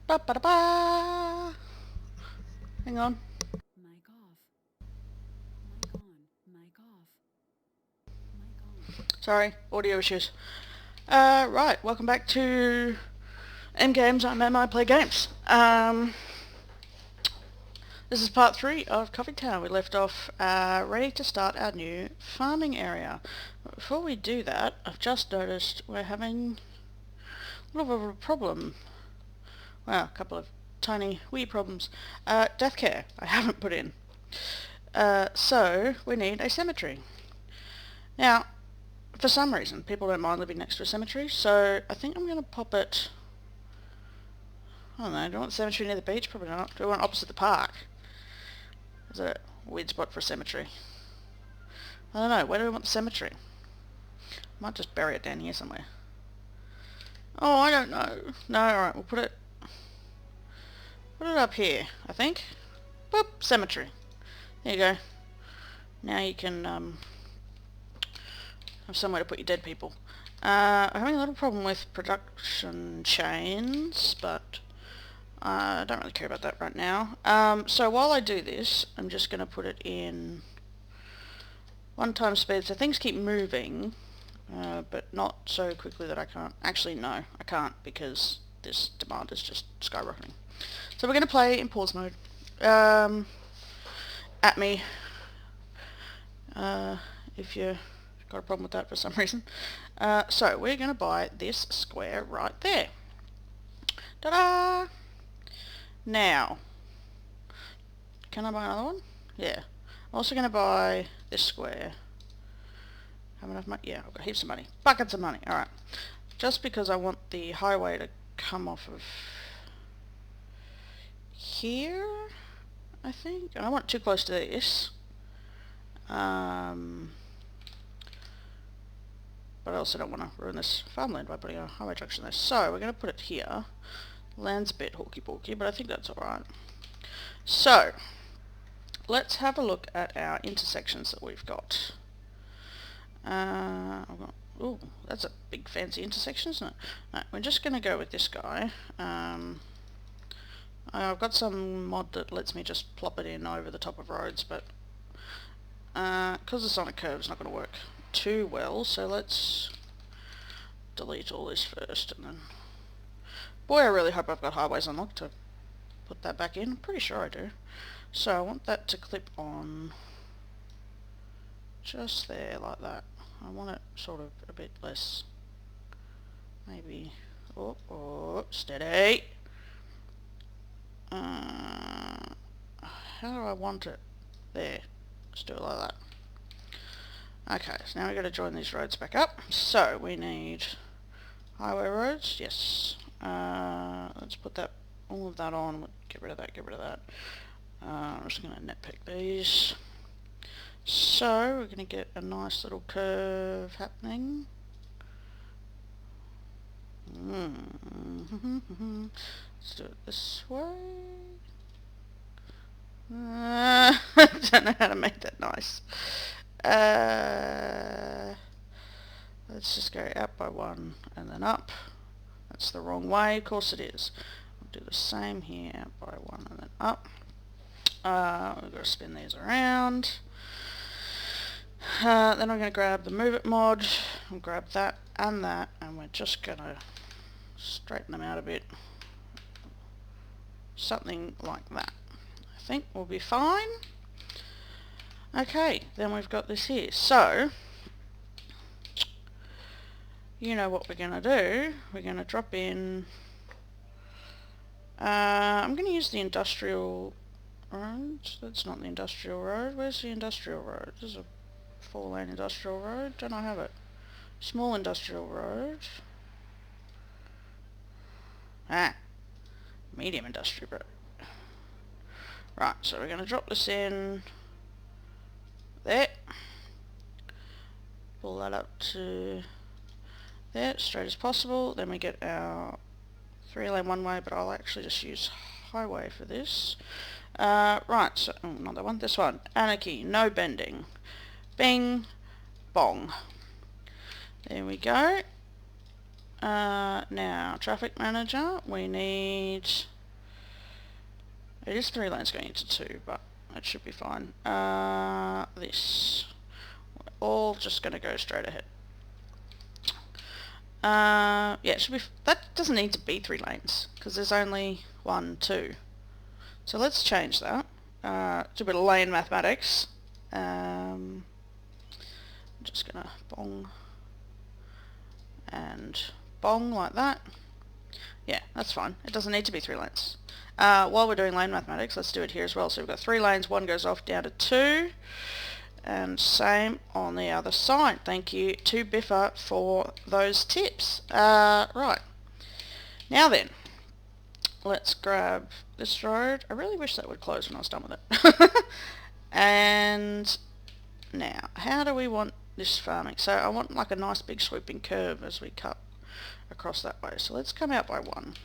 Ba ba da ba. Hang on. Mic off. Mic on. Mic off. Mic on. Sorry, audio issues. Right, welcome back to M Games. I'm Emma. I play games. This is part 3 of CoffeeTown. We left off ready to start our new farming area. But before we do that, I've just noticed we're having a little bit of a problem. Well, a couple of tiny wee problems. Death care I haven't put in. So we need a cemetery. Now, for some reason, people don't mind living next to a cemetery, so I think I'm going to pop it... I don't know, do I want a cemetery near the beach? Probably not. Do I want it opposite the park? Is it a weird spot for a cemetery? I don't know, where do we want the cemetery? Might just bury it down here somewhere. Oh, I don't know. No, alright, we'll put it up here, I think. Boop, cemetery. There you go. Now you can have somewhere to put your dead people. I'm having a little problem with production chains, but I don't really care about that right now. So while I do this, I'm just going to put it in 1 times speed, so things keep moving, but not so quickly that I can't. Actually, no, I can't, because this demand is just skyrocketing. So we're going to play in pause mode. At me, if you got a problem with that for some reason. So we're going to buy this square right there. Ta-da! Now, can I buy another one? Yeah. I'm also going to buy this square. Have enough money? Yeah, I've got heaps of money. Buckets of money. Alright. Just because I want the highway to come off of here, I think. And I want it too close to this. But I also don't want to ruin this farmland by putting a highway junction there. So we're going to put it here. Land's a bit hawky-balky, but I think that's alright. So, let's have a look at our intersections that we've got. Ooh, that's a big fancy intersection, isn't it? No, we're just going to go with this guy. I've got some mod that lets me just plop it in over the top of roads, but because it's on a curve, it's not going to work too well, so let's delete all this first, and then... Boy, I really hope I've got highways unlocked to put that back in. I'm pretty sure I do. So I want that to clip on just there, like that. I want it sort of a bit less, maybe... Oh, steady! How do I want it? There. Let's do it like that. Okay, so now we've got to join these roads back up. So we need highway roads, yes. Let's put that, all of that on. Get rid of that, get rid of that. I'm just going to nitpick these. So we're going to get a nice little curve happening. Let's do it this way. I don't know how to make that nice. Let's just go out by 1 and then up. That's the wrong way, of course it is. We'll do the same here, out by 1 and then up. We've got to spin these around. Then I'm going to grab the Move It mod, and grab that, and we're just going to straighten them out a bit. Something like that. I think we'll be fine. Okay, then we've got this here. So, you know what we're going to do. We're going to drop in... I'm going to use the industrial road. That's not the industrial road. Where's the industrial road? This is a 4-lane industrial road. Don't I have it? Small industrial road. Medium industrial road. Right, so we're going to drop this in there. Pull that up to there, straight as possible. Then we get our 3-lane one-way, but I'll actually just use highway for this. Right, so, not that one, this one. Anarchy, no bending. Bing, bong. There we go. Now, traffic manager, we need It is 3 lanes going into 2, but it should be fine. This. All just going to go straight ahead. Yeah, it should be. That doesn't need to be 3 lanes because there's only 1, 2. So let's change that. Do a bit of lane mathematics. I'm just gonna bong and bong like that. Yeah, that's fine. It doesn't need to be 3 lanes. While we're doing lane mathematics, let's do it here as well. So we've got 3 lanes, 1 goes off down to 2. And same on the other side. Thank you to Biffa for those tips. Right. Now then, let's grab this road. I really wish that would close when I was done with it. And now, how do we want this farming? So I want like a nice big sweeping curve as we cut across that way. So let's come out by 1.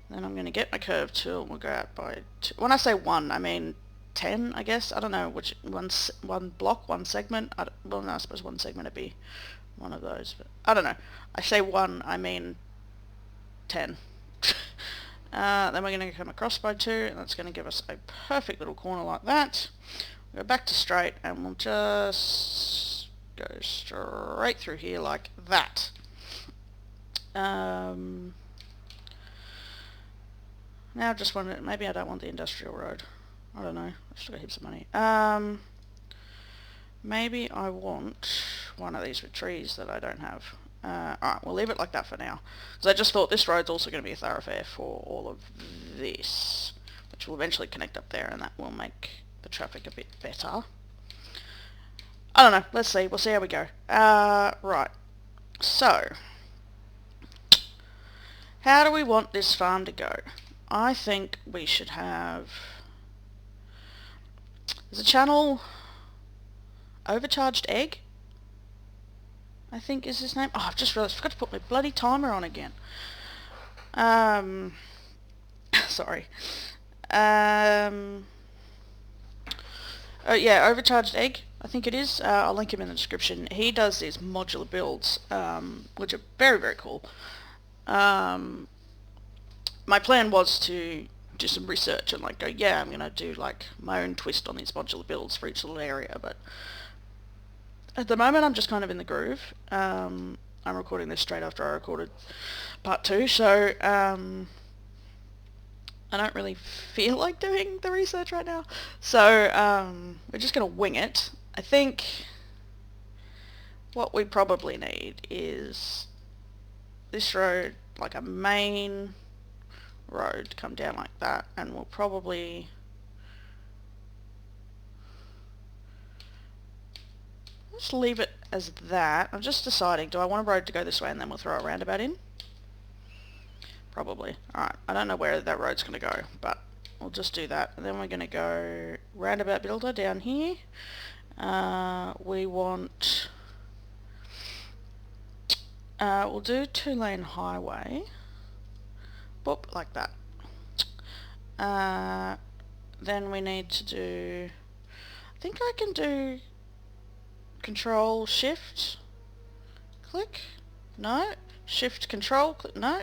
Then I'm going to get my curve tool and we'll go out by 2. When I say 1, I mean 10, I guess. I don't know which one block, one segment. Well, no, I suppose one segment would be one of those, but I don't know. I say 1, I mean 10. Then we're going to come across by 2, and that's going to give us a perfect little corner like that. We'll go back to straight, and we'll just go straight through here like that. Now I just want to, maybe I don't want the industrial road. I don't know. I've still got heaps of money. Maybe I want one of these with trees that I don't have. Alright, we'll leave it like that for now. Because I just thought this road's also going to be a thoroughfare for all of this, which will eventually connect up there, and that will make the traffic a bit better. I don't know. Let's see. We'll see how we go. Right. So, how do we want this farm to go? I think we should have... There's a channel... Overcharged Egg, I think is his name. Oh, I've just realised I forgot to put my bloody timer on again. Sorry. Oh yeah, Overcharged Egg, I think it is. I'll link him in the description. He does these modular builds, which are very, very cool. My plan was to do some research and like go, yeah, I'm going to do like my own twist on these modular builds for each little area, but at the moment I'm just kind of in the groove. I'm recording this straight after I recorded part 2, so I don't really feel like doing the research right now. So we're just going to wing it. I think what we probably need is this road, like a main road, come down like that, and we'll probably... Just leave it as that. I'm just deciding, do I want a road to go this way and then we'll throw a roundabout in? Probably. Alright, I don't know where that road's going to go, but we'll just do that. And then we're going to go roundabout builder down here. We want... we'll do 2-lane highway. Boop, like that. Then we need to do... I think I can do... Control Shift click? No. Shift Control click? No.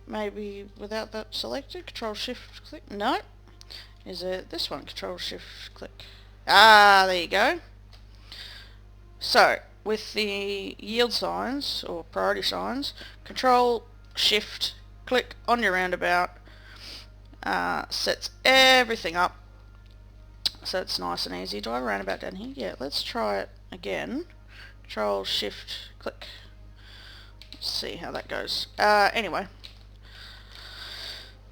Maybe without that selected? Control Shift click? No. Is it this one? Control Shift click. Ah, there you go. So, with the yield signs, or priority signs, Control Shift click on your roundabout sets everything up. So it's nice and easy. Do I have a roundabout down here? Yeah, let's try it again. Control Shift click. Let's see how that goes. Anyway.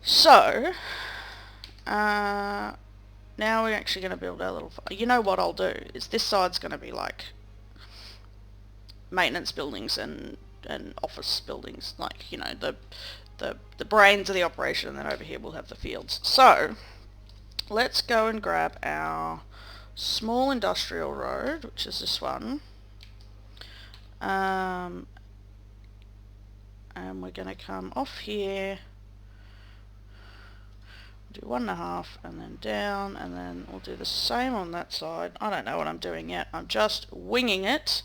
So, now we're actually going to build our little... You know what I'll do is this side's going to be like maintenance buildings and office buildings. Like, you know, the brains of the operation, and then over here we'll have the fields. So... Let's go and grab our small industrial road, which is this one. And we're going to come off here, do 1.5 and then down, and then we'll do the same on that side. I don't know what I'm doing yet. I'm just winging it.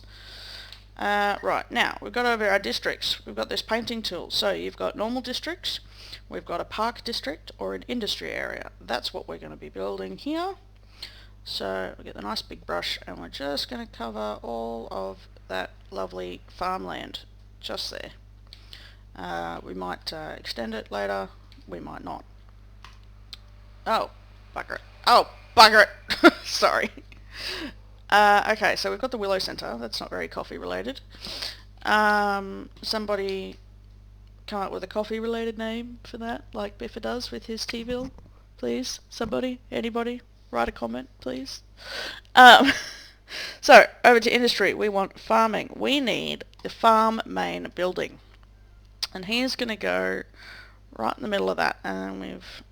Right, now we've got over our districts. We've got this painting tool. So you've got normal districts, we've got a park district or an industry area. That's what we're going to be building here. So we get the nice big brush and we're just going to cover all of that lovely farmland just there. We might extend it later, we might not. Oh, bugger it. Oh, bugger it. Sorry. Okay, so we've got the Willow Centre. That's not very coffee related. Somebody come up with a coffee related name for that, like Biffa does with his T-bill, please. Somebody, anybody, write a comment, please. So over to industry. We want farming. We need the farm main building, and he's going to go right in the middle of that, and we've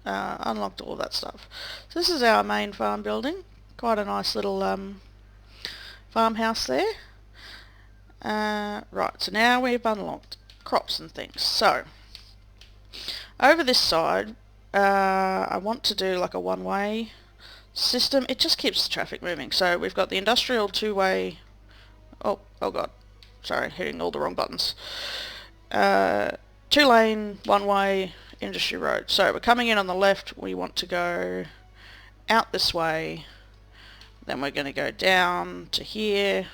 unlocked all that stuff. So this is our main farm building. Quite a nice little farmhouse there. Right, so now we've unlocked crops and things. So over this side, I want to do like a one-way system. It just keeps the traffic moving. So we've got the industrial two-way. Oh god, sorry, hitting all the wrong buttons. Two-lane, one-way industry road. So we're coming in on the left. We want to go out this way. Then we're going to go down to here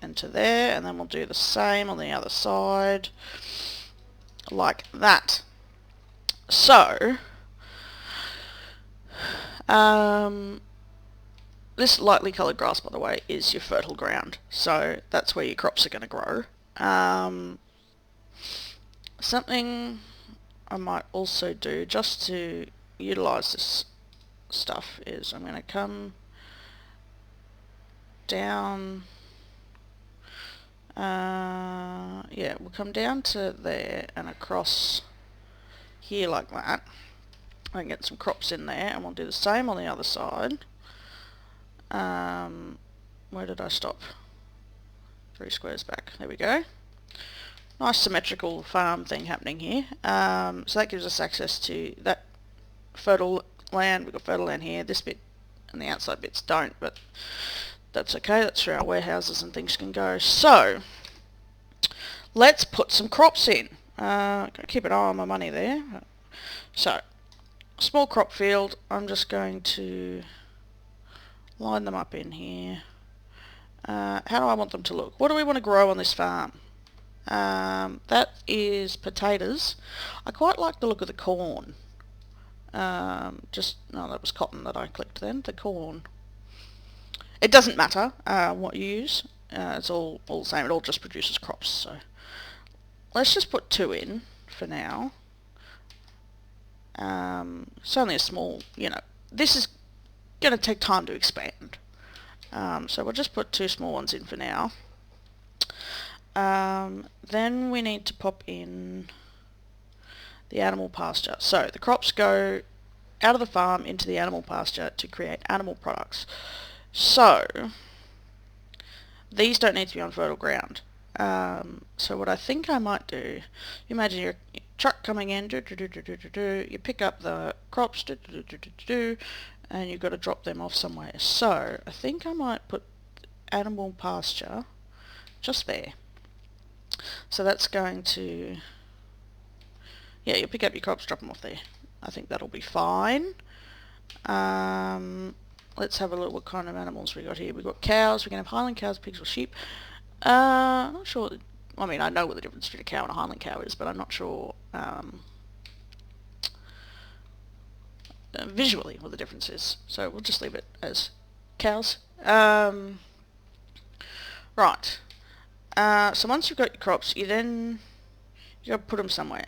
and to there, and then we'll do the same on the other side, like that. So, this lightly coloured grass, by the way, is your fertile ground, so that's where your crops are going to grow. Something I might also do, just to utilise this stuff, is I'm going to come down, yeah, we'll come down to there and across here like that. I can get some crops in there, and we'll do the same on the other side. Where did I stop? 3 squares back. There we go. Nice symmetrical farm thing happening here. So that gives us access to that fertile land. We've got fertile land here. This bit and the outside bits don't, but that's okay. That's where our warehouses and things can go. So let's put some crops in. Keep an eye on my money there. So small crop field. I'm just going to line them up in here. How do I want them to look? What do we want to grow on this farm? That is potatoes. I quite like the look of the corn. No, that was cotton that I clicked then. The corn. It doesn't matter what you use. It's all the same. It all just produces crops. So let's just put 2 in for now. It's only a small, this is going to take time to expand. So we'll just put 2 small ones in for now. Then we need to pop in the animal pasture. So the crops go out of the farm into the animal pasture to create animal products. So these don't need to be on fertile ground. So what I think I might do, imagine your truck coming in, you pick up the crops, and you've got to drop them off somewhere. So I think I might put animal pasture just there. So that's going to, yeah, you pick up your crops, drop them off there. I think that'll be fine. Let's have a look what kind of animals we got here. We've got cows. We can have Highland cows, pigs or sheep. I'm not sure. I mean, I know what the difference between a cow and a Highland cow is, but I'm not sure visually what the difference is. So we'll just leave it as cows. Right. So once you've got your crops, you got to put them somewhere.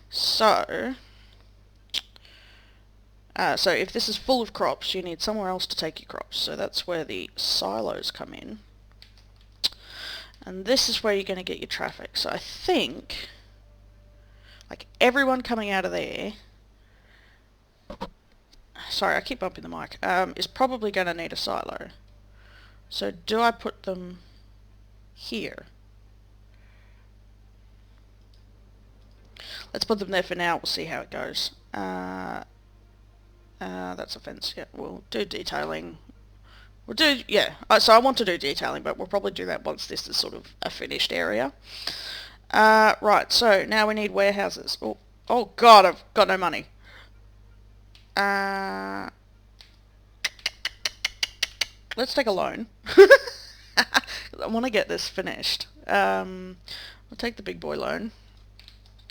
So if this is full of crops, you need somewhere else to take your crops. So that's where the silos come in. And this is where you're going to get your traffic. So I think, like, everyone coming out of there, sorry, I keep bumping the mic, is probably going to need a silo. So do I put them here? Let's put them there for now. We'll see how it goes. That's a fence. Yeah, we'll do detailing We'll do, yeah, so I want to do detailing, but we'll probably do that once this is sort of a finished area. Right, so now we need warehouses. Oh God, I've got no money. Let's take a loan. I want to get this finished. We'll take the big boy loan.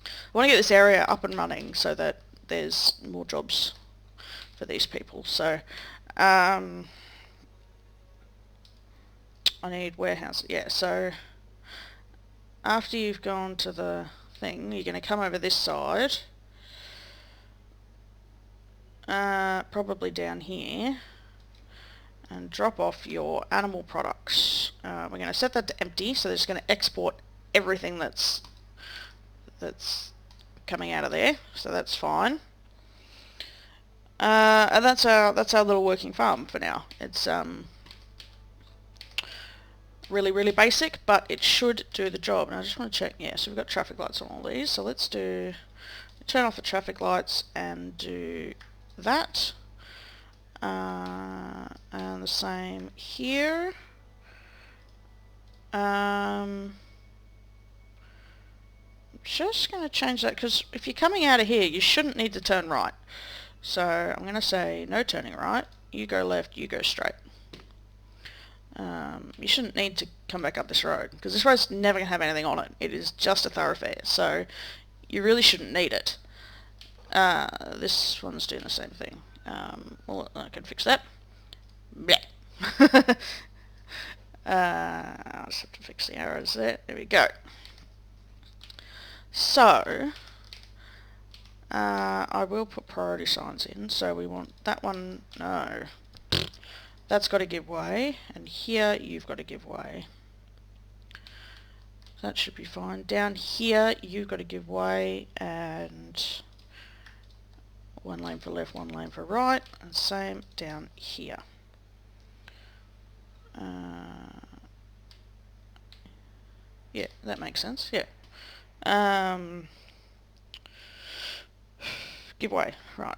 I want to get this area up and running so that there's more jobs for these people. So, I need warehouse. Yeah, so after you've gone to the thing, you're going to come over this side. Probably down here. And drop off your animal products. We're going to set that to empty, so they're just going to export everything that's coming out of there. So that's fine. And that's our little working farm for now. It's really basic, but it should do the job. And I just want to check. Yeah, so we've got traffic lights on all these. So let's turn off the traffic lights and do that. And the same here. Just going to change that, because if you're coming out of here, you shouldn't need to turn right. So I'm going to say no turning right. You go left, you go straight. You shouldn't need to come back up this road, because this road's never going to have anything on it. It is just a thoroughfare, so you really shouldn't need it. This one's doing the same thing. Well, I can fix that. Blech. I'll just have to fix the arrows there. There we go. So, I will put priority signs in. So we want that one. No. That's got to give way. And here you've got to give way. That should be fine. Down here you've got to give way, and one lane for left, one lane for right, and same down here. Yeah, that makes sense. Yeah. Give way. Right.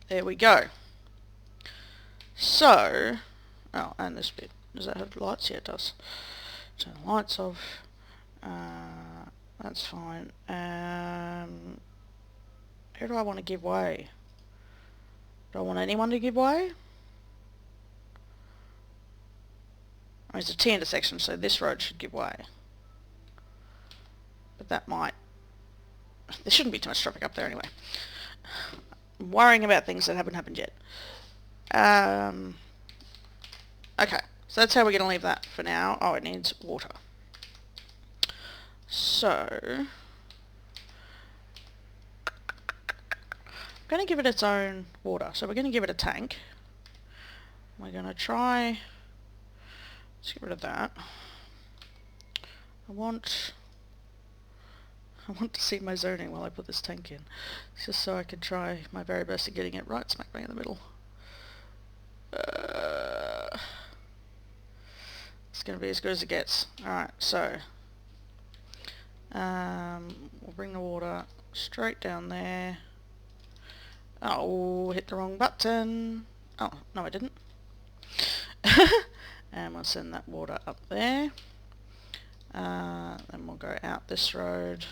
There we go. So, oh, and this bit. Does that have lights? Yeah, it does. Turn the lights off. That's fine. Who do I want to give way? Do I want anyone to give way? I mean, it's a T intersection, so this road should give way. But that might... There shouldn't be too much traffic up there anyway. I'm worrying about things that haven't happened yet. Okay, so that's how we're going to leave that for now. Oh, it needs water. So... I'm going to give it its own water. So we're going to give it a tank. We're going to try... Let's get rid of that. I want to see my zoning while I put this tank in. It's just so I can try my very best at getting it right smack bang in the middle. It's going to be as good as it gets. Alright, so... we'll bring the water straight down there. Oh, hit the wrong button. Oh, no I didn't. And we'll send that water up there. Then we'll go out this road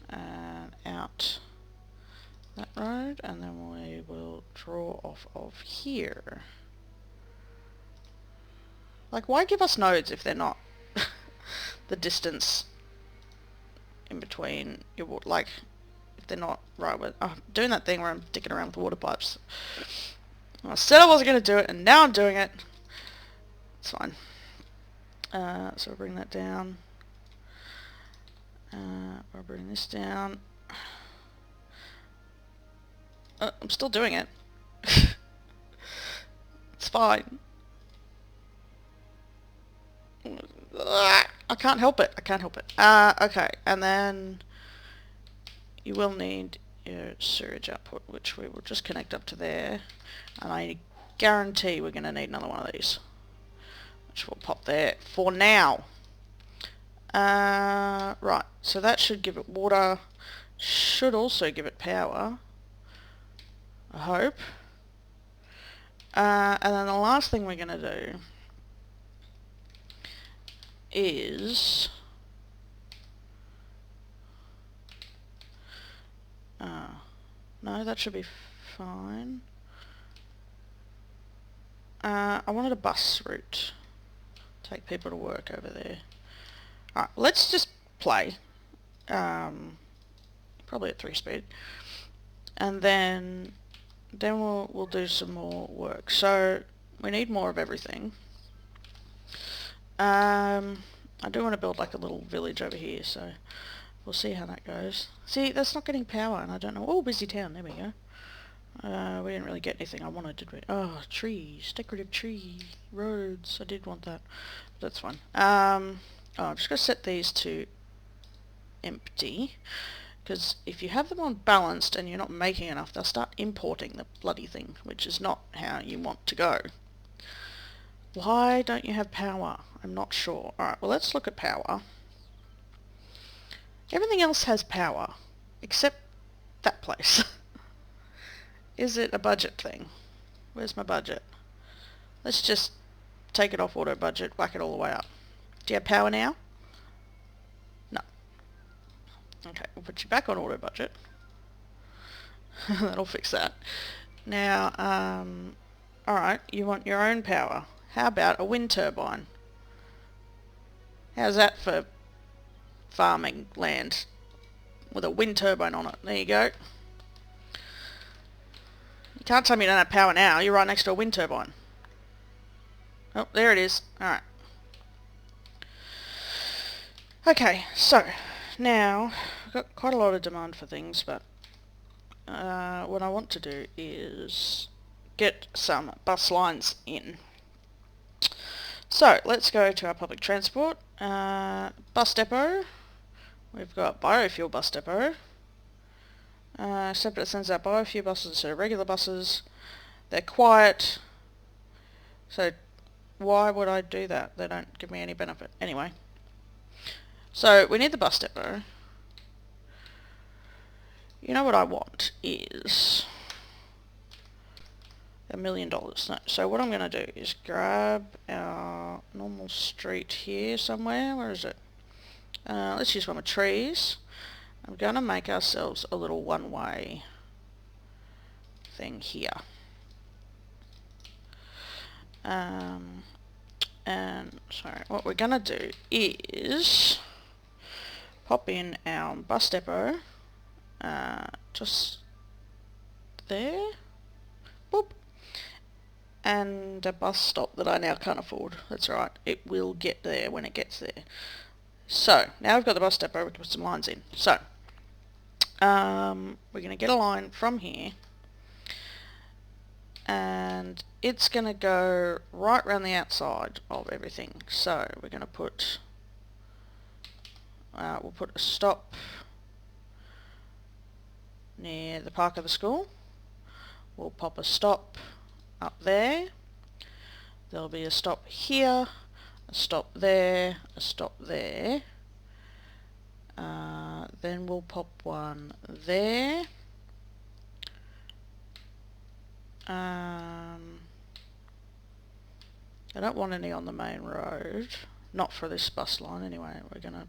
and out that road, and then we will draw off of here. Like, why give us nodes if they're not the distance in between your, like, if they're not right with... Oh, doing that thing where I'm dicking around with the water pipes. I said I wasn't going to do it, and now I'm doing it. It's fine. So we'll bring that down. We'll bring this down. I'm still doing it. It's fine. I can't help it. I can't help it. Okay, and then you will need your sewage output, which we will just connect up to there. And I guarantee we're going to need another one of these, which will pop there for now. Right, so that should give it water. Should also give it power, I hope. And then the last thing we're going to do is no, that should be fine. I wanted a bus route. Take people to work over there. Alright, let's just play. Probably at 3 speed. And then we'll do some more work. So we need more of everything. I do want to build like a little village over here, so we'll see how that goes. See, that's not getting power, and I don't know. Oh, busy town. There we go. We didn't really get anything I wanted, did we? Oh, trees. Decorative tree. Roads. I did want that. That's fine. I'm just going to set these to empty. Because if you have them on balanced and you're not making enough, they'll start importing the bloody thing, which is not how you want to go. Why don't you have power? I'm not sure. Alright, well let's look at power. Everything else has power, except that place. Is it a budget thing? Where's my budget? Let's just take it off auto budget, whack it all the way up. Do you have power now? No. Okay, we'll put you back on auto budget. That'll fix that. Now, alright, you want your own power. How about a wind turbine? How's that for farming land with a wind turbine on it? There you go. You can't tell me you don't have power now. You're right next to a wind turbine. Oh, there it is. Alright. Okay, so now I've got quite a lot of demand for things, but what I want to do is get some bus lines in. So let's go to our public transport. Bus depot. We've got biofuel bus depot. Except it sends out biofuel buses instead of regular buses. They're quiet. So why would I do that? They don't give me any benefit. Anyway. So we need the bus depot. You know what I want is $1 million. No. So what I'm going to do is grab our normal street here somewhere. Where is it? Let's use one with trees. I'm going to make ourselves a little one-way thing here. And sorry, what we're going to do is pop in our bus depot just there. Boop. And a bus stop that I now can't afford. That's right, it will get there when it gets there. So, now we've got the bus depot, we can put some lines in. So, we're going to get a line from here, and it's going to go right around the outside of everything. So, we're going to put, we'll put a stop near the park of the school. We'll pop a stop up there. There'll be a stop here, a stop there, a stop there. Then we'll pop one there. I don't want any on the main road. Not for this bus line anyway. We're going to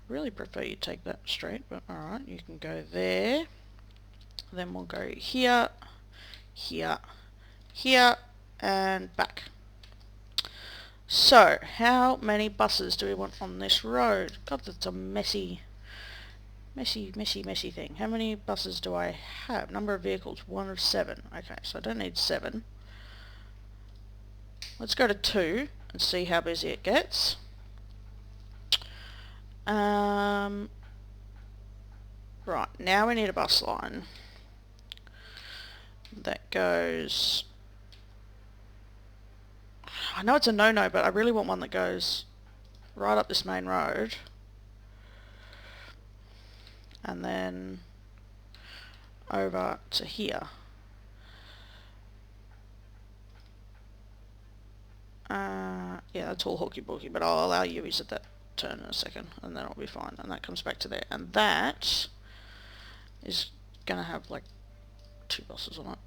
really prefer you take that straight, but alright, you can go there. Then we'll go here, here, here, and back. So, how many buses do we want on this road? God, that's a messy thing. How many buses do I have? Number of vehicles, 1 of 7. Okay, so I don't need 7. Let's go to 2 and see how busy it gets. Right, now we need a bus line that goes... I know it's a no-no, but I really want one that goes right up this main road and then over to here. Yeah, that's all hooky-booky, but I'll allow you to use at that turn in a second, and then it'll be fine, and that comes back to there. And that is going to have like 2 buses on it.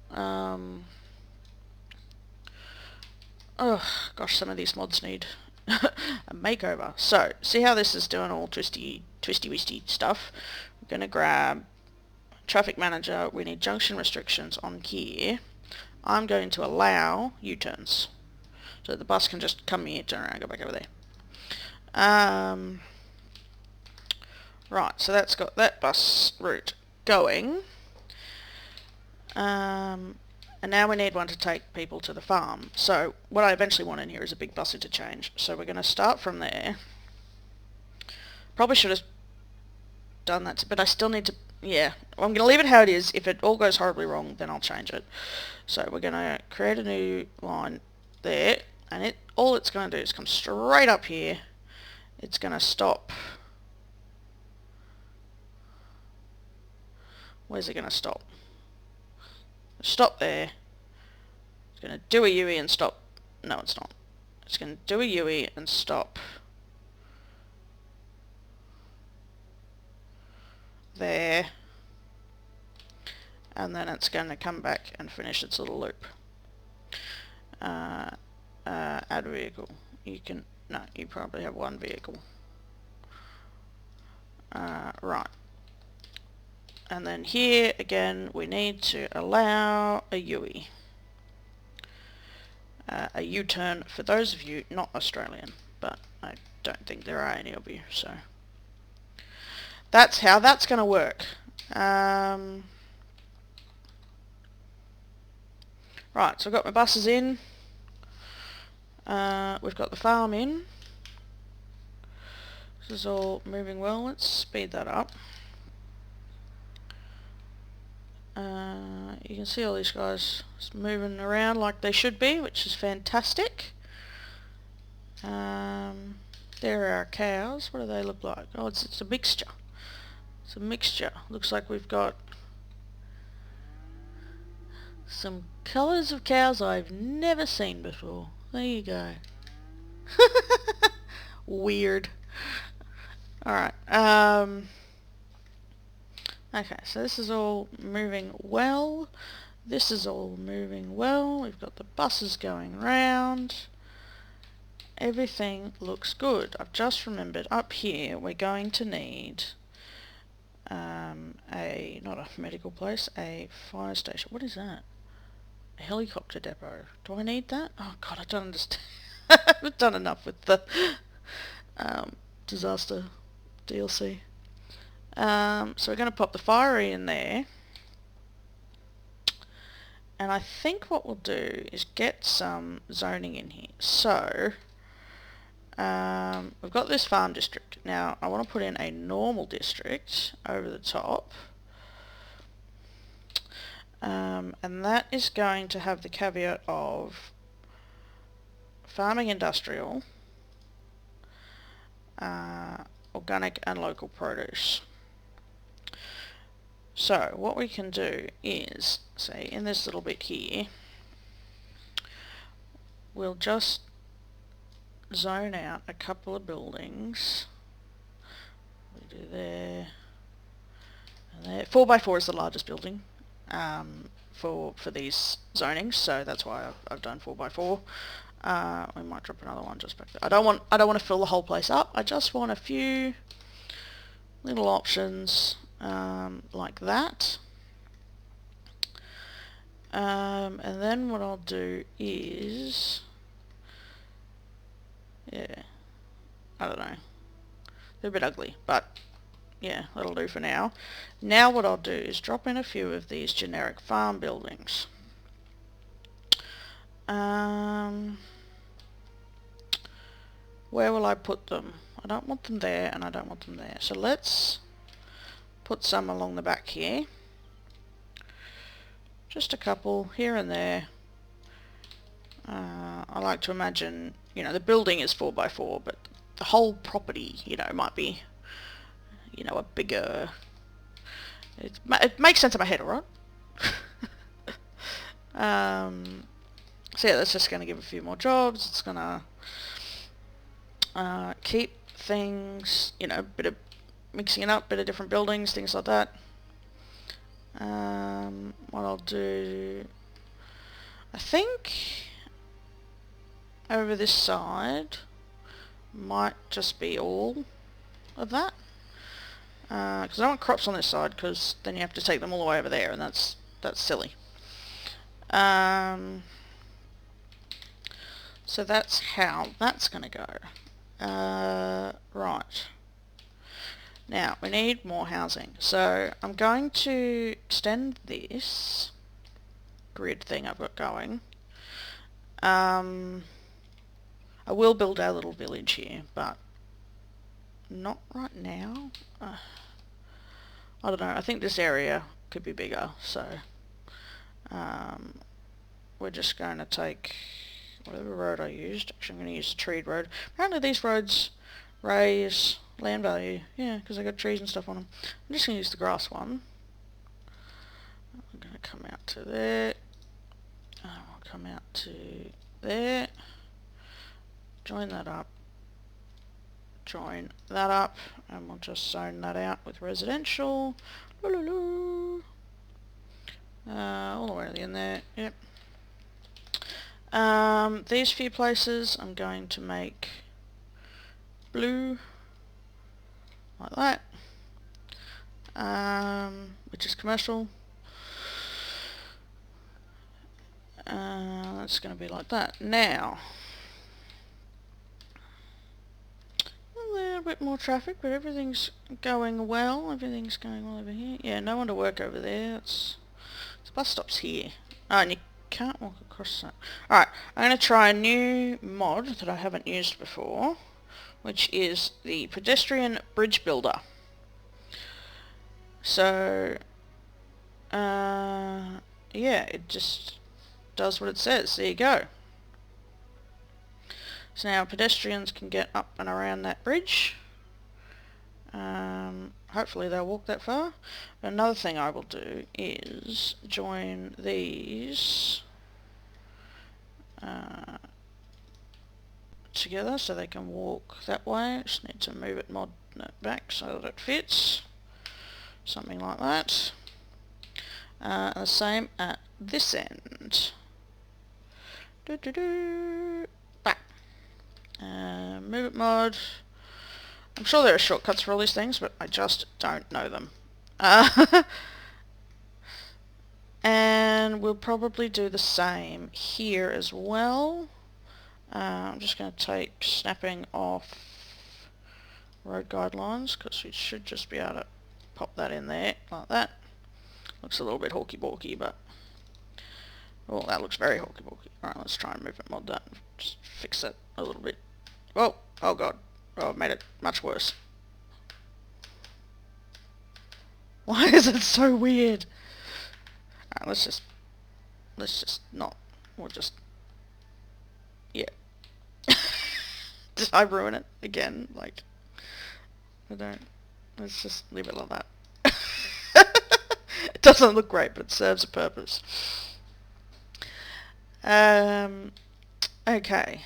Oh, gosh, some of these mods need a makeover. So, see how this is doing all twisty-wisty stuff? We're going to grab traffic manager. We need junction restrictions on here. I'm going to allow U-turns. So the bus can just come here, turn around, go back over there. Right, so that's got that bus route going. And now we need one to take people to the farm. So what I eventually want in here is a big bus interchange. So we're going to start from there. Probably should have done that, but I still need to... Yeah, well, I'm going to leave it how it is. If it all goes horribly wrong, then I'll change it. So we're going to create a new line there. And all it's going to do is come straight up here. It's going to stop. Where's it going to stop? Stop there. It's going to do a UE and stop. No, it's not. It's going to do a UE and stop there. And then it's going to come back and finish its little loop. Add vehicle. You can... No, you probably have one vehicle. Right. And then here, again, we need to allow a UE. A U-turn for those of you not Australian, but I don't think there are any of you, so... That's how that's going to work. Right, so I've got my buses in. We've got the farm in. This is all moving well. Let's speed that up. You can see all these guys moving around like they should be, which is fantastic. There are our cows. What do they look like? Oh, it's a mixture. It's a mixture. Looks like we've got some colours of cows I've never seen before. There you go. Weird. Alright. Okay, so this is all moving well. This is all moving well. We've got the buses going round. Everything looks good. I've just remembered up here we're going to need not a medical place, a fire station. What is that? A helicopter depot. Do I need that? Oh god, I don't understand. I haven't done enough with the disaster DLC. So we're going to pop the fiery in there. And I think what we'll do is get some zoning in here. So, we've got this farm district. Now, I want to put in a normal district over the top. And that is going to have the caveat of farming industrial, organic and local produce. So what we can do is, say in this little bit here, we'll just zone out a couple of buildings. We do there and there. 4x4 is the largest building for these zonings, so that's why I've done 4x4. We might drop another one just back there. I don't want to fill the whole place up. I just want a few little options like that. And then what I'll do is, yeah, I don't know. They're a bit ugly, but yeah, that'll do for now. Now what I'll do is drop in a few of these generic farm buildings. Where will I put them? I don't want them there and I don't want them there. So let's put some along the back here. Just a couple here and there. I like to imagine, you know, the building is 4x4, but the whole property, you know, might be, you know, a bigger... It makes sense in my head, alright? So yeah, that's just going to give a few more jobs. It's going to keep things, you know, bit of mixing it up, bit of different buildings, things like that. What I'll do, I think over this side might just be all of that. Because I don't want crops on this side, because then you have to take them all the way over there, and that's silly. So that's how that's going to go. Right. Now, we need more housing. So I'm going to extend this grid thing I've got going. I will build our little village here, but not right now. I don't know. I think this area could be bigger, so we're just going to take whatever road I used. Actually, I'm going to use the treed road. Apparently these roads raise land value. Yeah, because they got trees and stuff on them. I'm just going to use the grass one. I'm going to come out to there. I'll come out to there. Join that up. Join that up. And we'll just zone that out with residential. All the way to the end there. Yep. These few places I'm going to make blue, like that, which is commercial. That's going to be like that. Now, a little bit more traffic, but everything's going well. Everything's going well over here. Yeah, no one to work over there. The bus stop's here. Oh, and you can't walk across that. Alright, I'm going to try a new mod that I haven't used before, which is the pedestrian bridge builder. So, yeah, it just does what it says. There you go. So now pedestrians can get up and around that bridge. Hopefully they'll walk that far. Another thing I will do is join these together so they can walk that way. Just need to move it back so that it fits. Something like that. And the same at this end. Back. Move it mod. I'm sure there are shortcuts for all these things, but I just don't know them. And we'll probably do the same here as well. I'm just going to take snapping off road guidelines, because we should just be able to pop that in there like that. Looks a little bit hawky-balky, but well, that looks very hawky-balky. Alright, let's try and move it mod that. Just fix that a little bit. Oh god. Oh, I've made it much worse. Why is it so weird? Alright, let's just not. We'll just, yeah. Did I ruin it again? Like, I don't. Let's just leave it like that. It doesn't look great, but it serves a purpose. Okay.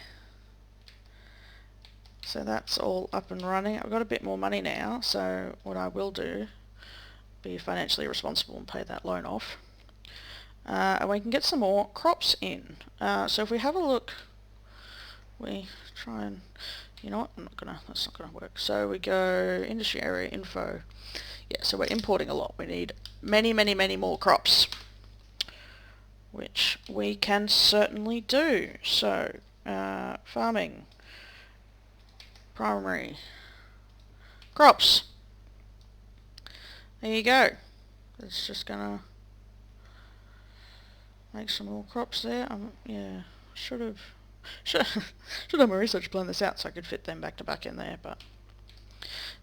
So that's all up and running. I've got a bit more money now, so what I will do, be financially responsible and pay that loan off. And we can get some more crops in. So if we have a look, we try and, you know what, that's not gonna work. So we go industry area info. Yeah, so we're importing a lot. We need many more crops, which we can certainly do. So farming, primary crops. There you go. It's just gonna make some more crops there. Yeah, should have done my research, plan this out so I could fit them back to back in there, but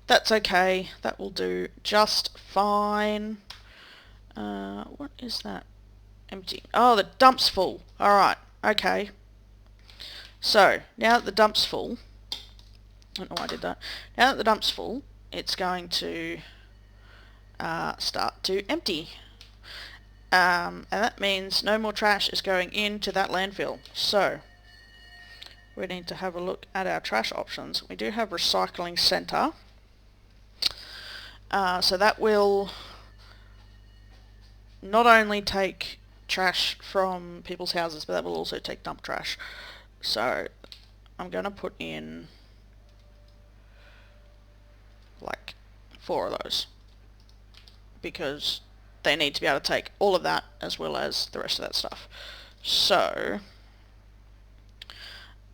that's okay. That will do just fine. What is that? Empty. Oh, the dump's full. Alright, okay. So, now that the dump's full, I don't know why I did that. Now that the dump's full, it's going to start to empty. And that means no more trash is going into that landfill. So, we need to have a look at our trash options. We do have recycling centre. So that will not only take trash from people's houses, but that will also take dump trash. So I'm going to put in like 4 of those, because they need to be able to take all of that as well as the rest of that stuff. So,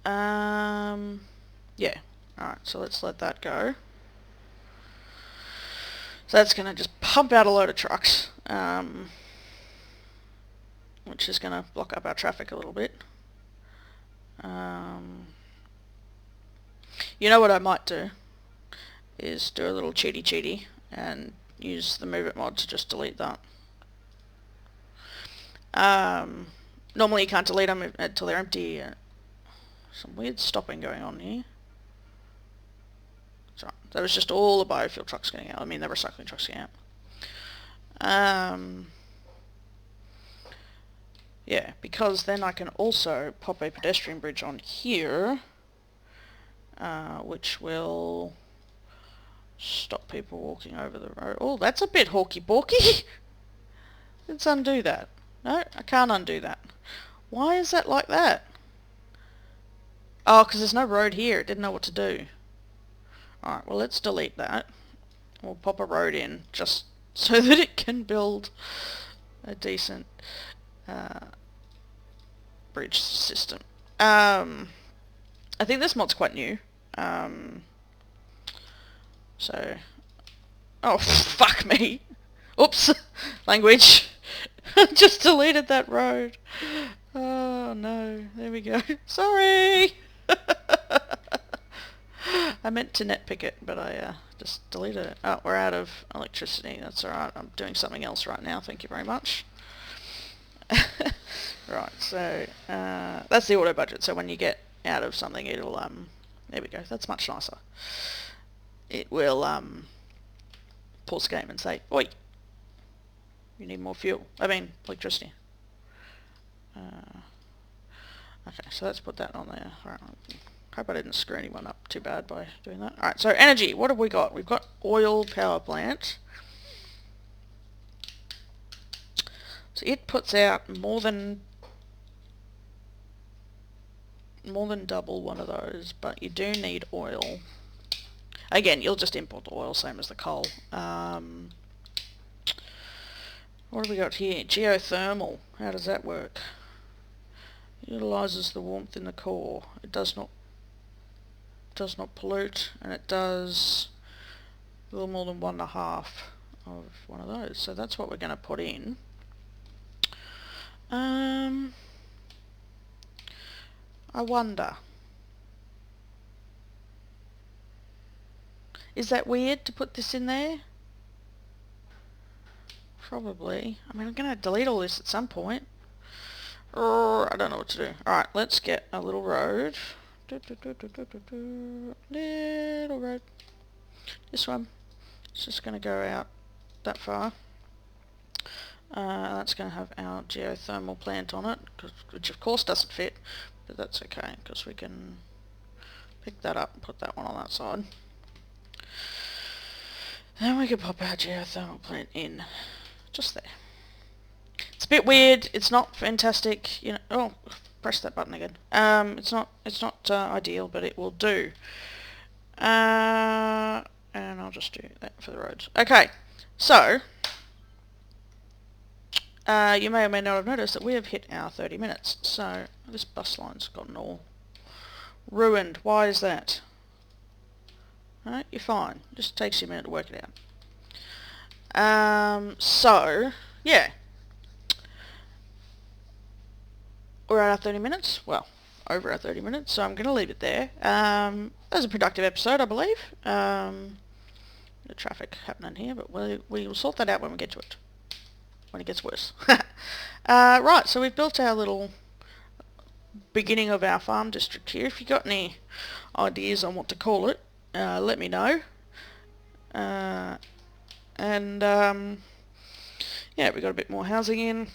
yeah. Alright, so let's let that go. So that's going to just pump out a load of trucks, which is going to block up our traffic a little bit. You know what I might do is do a little cheaty and use the move it mod to just delete that. Normally you can't delete them until they're empty. Some weird stopping going on here. So that was just all the biofuel trucks getting out. I mean the recycling trucks getting out. Yeah, because then I can also pop a pedestrian bridge on here, which will stop people walking over the road. Oh, that's a bit hawky-balky. Let's undo that. No, I can't undo that. Why is that like that? Oh, because there's no road here. It didn't know what to do. Alright, well let's delete that. We'll pop a road in just so that it can build a decent bridge system. I think this mod's quite new. So... Oh, fuck me. Oops. Language. Just deleted that road. Oh no. There we go. Sorry. I meant to netpick it, but I just deleted it. Oh, we're out of electricity. That's alright. I'm doing something else right now. Thank you very much. Right, so that's the auto budget. So when you get out of something, it'll there we go. That's much nicer. It will pause the game and say, "Oi, you need more fuel. I mean, electricity." Okay, so let's put that on there. Alright, hope I didn't screw anyone up too bad by doing that. Alright, so energy. What have we got? We've got oil power plant. So it puts out more than double one of those, but you do need oil. Again, you'll just import the oil, same as the coal. What have we got here? Geothermal. How does that work? Utilises the warmth in the core. It does not pollute, and it does a little more than 1.5 of one of those. So that's what we're going to put in. I wonder, is that weird to put this in there? Probably. I mean, I'm going to delete all this at some point. Or I don't know what to do. Alright, let's get a little road. Little road. This one. It's just going to go out that far. That's going to have our geothermal plant on it, which of course doesn't fit, but that's okay, because we can pick that up and put that one on that side. Then we can pop our geothermal plant in, just there. It's a bit weird, it's not fantastic, you know. Oh, press that button again. It's not ideal, but it will do. And I'll just do that for the roads. Okay, so you may or may not have noticed that we have hit our 30 minutes. So this bus line's gotten all ruined. Why is that? Alright, you're fine. Just takes you a minute to work it out. So, yeah. We're at our 30 minutes. Well, over our 30 minutes, so I'm going to leave it there. That was a productive episode, I believe. The traffic happening here, but we'll sort that out when we get to it. When it gets worse. Right, so we've built our little beginning of our farm district here. If you've got any ideas on what to call it, let me know. Yeah, we got a bit more housing in.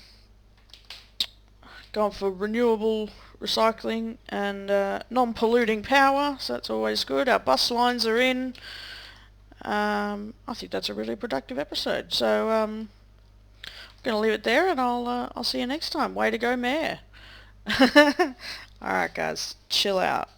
Going for renewable recycling and non-polluting power, so that's always good. Our bus lines are in. I think that's a really productive episode. So I'm going to leave it there, and I'll see you next time. Way to go, Mayor. Alright guys, chill out.